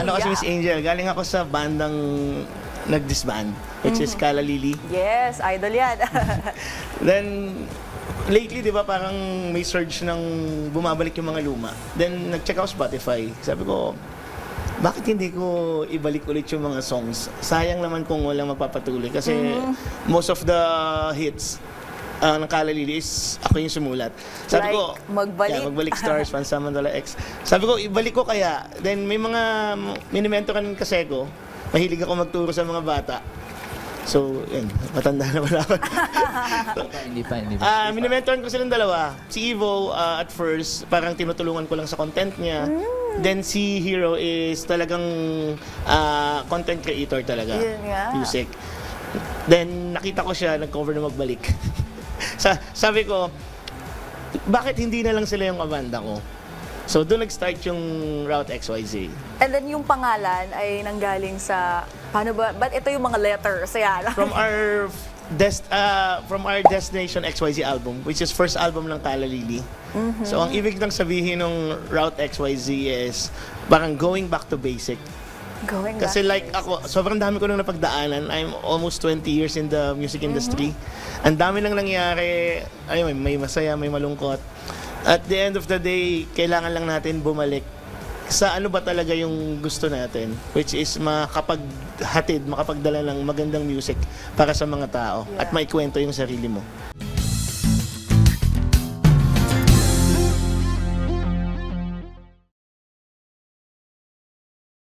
Ano kasi Miss Angel, galing ako sa bandang nag-disband, which is Kala Lili. Yes, idol yan. Then, lately, di ba, parang may surge ng bumabalik yung mga luma. Then, nag-check ako Spotify. Sabi ko, bakit hindi ko ibalik ulit yung mga songs? Sayang naman kung walang magpapatuloy. Kasi most of the hits ng Kala Lili is ako yung sumulat. Sabi Like, ko, Magbalik. yeah, Magbalik Stars, Pansamantala X. Sabi ko, ibalik ko kaya. Then, may mga minimentoran kasi ko. Mahilig ako magturo sa mga bata. So, yun, matanda na wala ako. Hindi pa. Minimentoran ko silang dalawa. Si Evo, at first, parang tinutulungan ko lang sa content niya. Then si Hero is talagang content creator talaga. Yun nga. Music. Then nakita ko siya, nag-cover na Magbalik. Sabi ko, bakit hindi na lang sila yung kabanda ko? So doon nag-start yung Route XYZ. And then yung pangalan ay nanggaling sa, paano ba? Ba't ito yung mga letters? Yan. From our Destination XYZ album, which is first album ng Kala Lili. So ang ibig nang sabihin ng Route XYZ is parang going back to basic. Going Kasi back. like ako, sobrang dami ko nang napagdaanan. I'm almost 20 years in the music industry. Ang dami nang nangyari. Ay, may masaya, may malungkot. At the end of the day, kailangan lang natin bumalik sa ano ba talaga yung gusto natin, which is makapaghatid, makapagdala ng magandang music para sa mga tao at maikwento yung sarili mo.